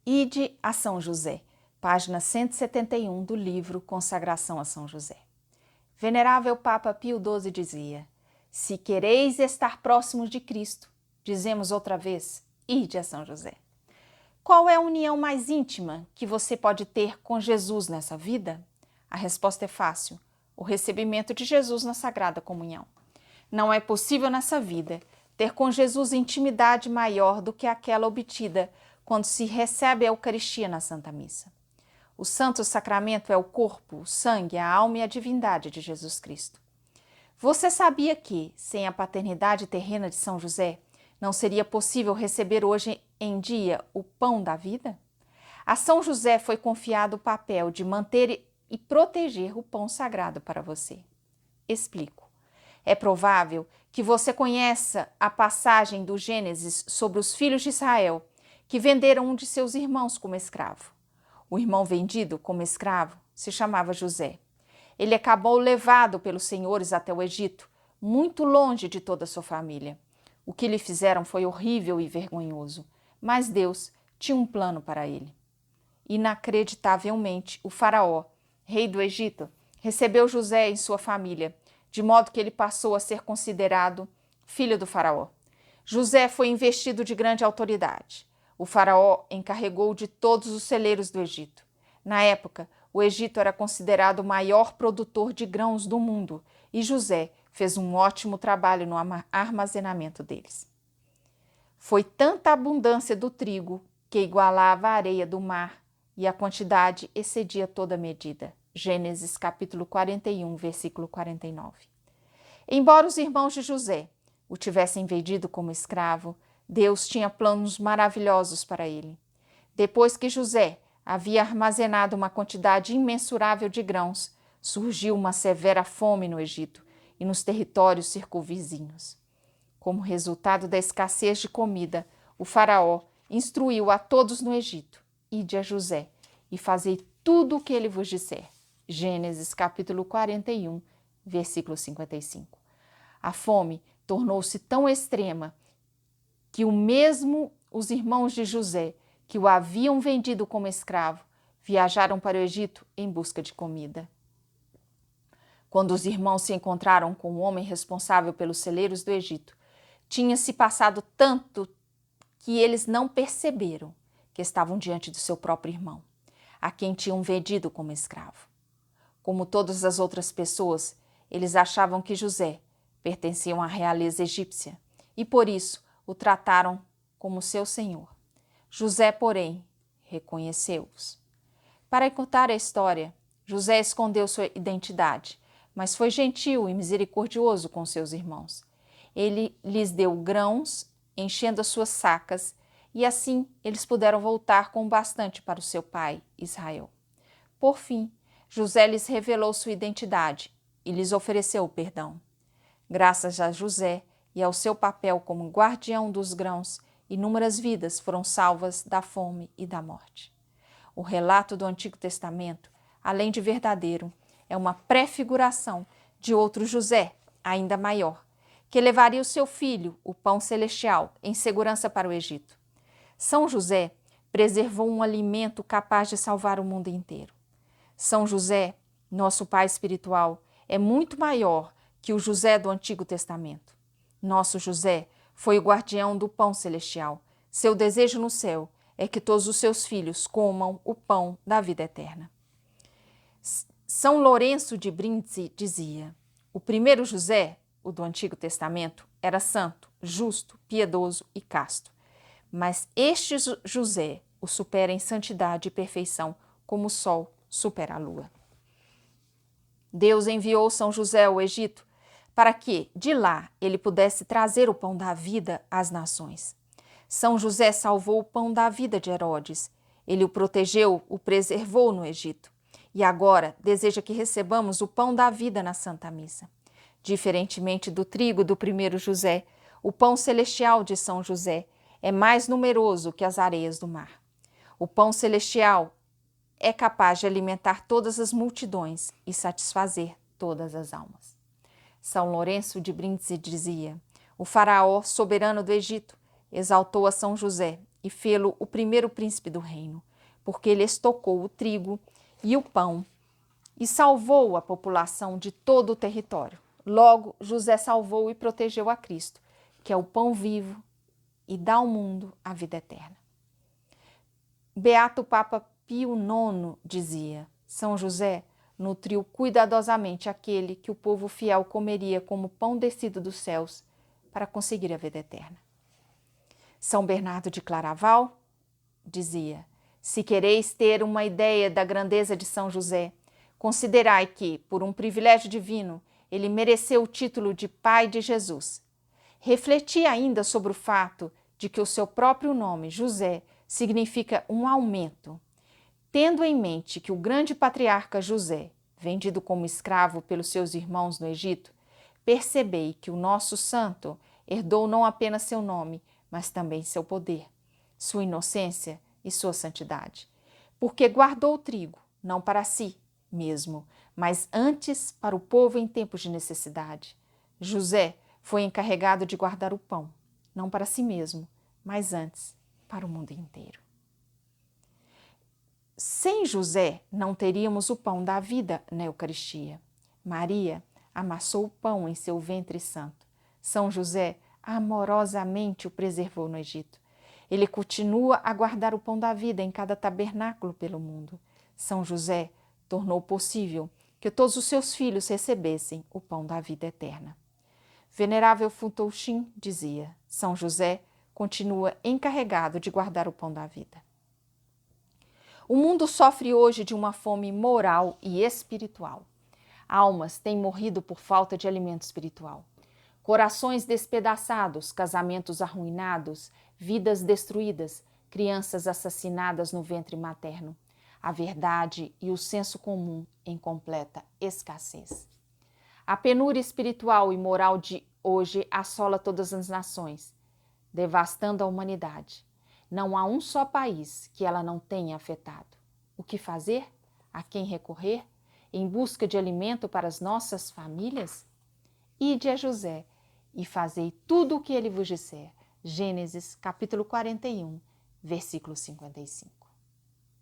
Ide a São José, página 171 do livro Consagração a São José. Venerável Papa Pio XII dizia: se quereis estar próximos de Cristo, dizemos outra vez, ide a São José. Qual é a união mais íntima que você pode ter com Jesus nessa vida? A resposta é fácil: o recebimento de Jesus na Sagrada Comunhão. Não é possível nessa vida ter com Jesus intimidade maior do que aquela obtida quando se recebe a Eucaristia na Santa Missa. O Santo Sacramento é o corpo, o sangue, a alma e a divindade de Jesus Cristo. Você sabia que, sem a paternidade terrena de São José, não seria possível receber hoje em dia o pão da vida? A São José foi confiado o papel de manter e proteger o pão sagrado para você. Explico. É provável que você conheça a passagem do Gênesis sobre os filhos de Israel, que venderam um de seus irmãos como escravo. O irmão vendido como escravo se chamava José. Ele acabou levado pelos senhores até o Egito, muito longe de toda a sua família. O que lhe fizeram foi horrível e vergonhoso, mas Deus tinha um plano para ele. Inacreditavelmente, o faraó, rei do Egito, recebeu José em sua família, de modo que ele passou a ser considerado filho do faraó. José foi investido de grande autoridade. O faraó encarregou de todos os celeiros do Egito. Na época, o Egito era considerado o maior produtor de grãos do mundo e José fez um ótimo trabalho no armazenamento deles. Foi tanta abundância do trigo que igualava a areia do mar e a quantidade excedia toda medida. Gênesis capítulo 41, versículo 49. Embora os irmãos de José o tivessem vendido como escravo, Deus tinha planos maravilhosos para ele. Depois que José havia armazenado uma quantidade imensurável de grãos, surgiu uma severa fome no Egito e nos territórios circunvizinhos. Como resultado da escassez de comida, o faraó instruiu a todos no Egito: ide a José e fazei tudo o que ele vos disser. Gênesis capítulo 41, versículo 55. A fome tornou-se tão extrema que mesmo os irmãos de José, que o haviam vendido como escravo, viajaram para o Egito em busca de comida. Quando os irmãos se encontraram com o homem responsável pelos celeiros do Egito, tinha-se passado tanto que eles não perceberam que estavam diante do seu próprio irmão, a quem tinham vendido como escravo. Como todas as outras pessoas, eles achavam que José pertencia à realeza egípcia e, por isso, o trataram como seu senhor. José, porém, reconheceu-os. Para contar a história, José escondeu sua identidade, mas foi gentil e misericordioso com seus irmãos. Ele lhes deu grãos, enchendo as suas sacas, e assim eles puderam voltar com bastante para o seu pai, Israel. Por fim, José lhes revelou sua identidade e lhes ofereceu o perdão. Graças a José e ao seu papel como guardião dos grãos, inúmeras vidas foram salvas da fome e da morte. O relato do Antigo Testamento, além de verdadeiro, é uma prefiguração de outro José, ainda maior, que levaria o seu filho, o pão celestial, em segurança para o Egito. São José preservou um alimento capaz de salvar o mundo inteiro. São José, nosso pai espiritual, é muito maior que o José do Antigo Testamento. Nosso José foi o guardião do pão celestial. Seu desejo no céu é que todos os seus filhos comam o pão da vida eterna. São Lourenço de Brindisi dizia: o primeiro José, o do Antigo Testamento, era santo, justo, piedoso e casto. Mas este José o supera em santidade e perfeição, como o sol supera a lua. Deus enviou São José ao Egito para que, de lá, ele pudesse trazer o pão da vida às nações. São José salvou o pão da vida de Herodes. Ele o protegeu, o preservou no Egito. E agora deseja que recebamos o pão da vida na Santa Missa. Diferentemente do trigo do primeiro José, o pão celestial de São José é mais numeroso que as areias do mar. O pão celestial é capaz de alimentar todas as multidões e satisfazer todas as almas. São Lourenço de Brindisi dizia: o faraó, soberano do Egito, exaltou a São José e fê-lo o primeiro príncipe do reino, porque ele estocou o trigo e o pão e salvou a população de todo o território. Logo, José salvou e protegeu a Cristo, que é o pão vivo e dá ao mundo a vida eterna. Beato Papa Pio IX dizia: São José nutriu cuidadosamente aquele que o povo fiel comeria como pão descido dos céus para conseguir a vida eterna. São Bernardo de Claraval dizia: se quereis ter uma ideia da grandeza de São José, considerai que, por um privilégio divino, ele mereceu o título de Pai de Jesus. Refleti ainda sobre o fato de que o seu próprio nome, José, significa um aumento. Tendo em mente que o grande patriarca José, vendido como escravo pelos seus irmãos no Egito, percebei que o nosso santo herdou não apenas seu nome, mas também seu poder, sua inocência e sua santidade. Porque guardou o trigo, não para si mesmo, mas antes para o povo em tempos de necessidade. José foi encarregado de guardar o pão, não para si mesmo, mas antes para o mundo inteiro. Sem José, não teríamos o pão da vida na Eucaristia. Maria amassou o pão em seu ventre santo. São José amorosamente o preservou no Egito. Ele continua a guardar o pão da vida em cada tabernáculo pelo mundo. São José tornou possível que todos os seus filhos recebessem o pão da vida eterna. Venerável Funtouchin dizia: São José continua encarregado de guardar o pão da vida. O mundo sofre hoje de uma fome moral e espiritual. Almas têm morrido por falta de alimento espiritual. Corações despedaçados, casamentos arruinados, vidas destruídas, crianças assassinadas no ventre materno. A verdade e o senso comum em completa escassez. A penúria espiritual e moral de hoje assola todas as nações, devastando a humanidade. Não há um só país que ela não tenha afetado. O que fazer? A quem recorrer? Em busca de alimento para as nossas famílias? Ide a José e fazei tudo o que ele vos disser. Gênesis, capítulo 41, versículo 55.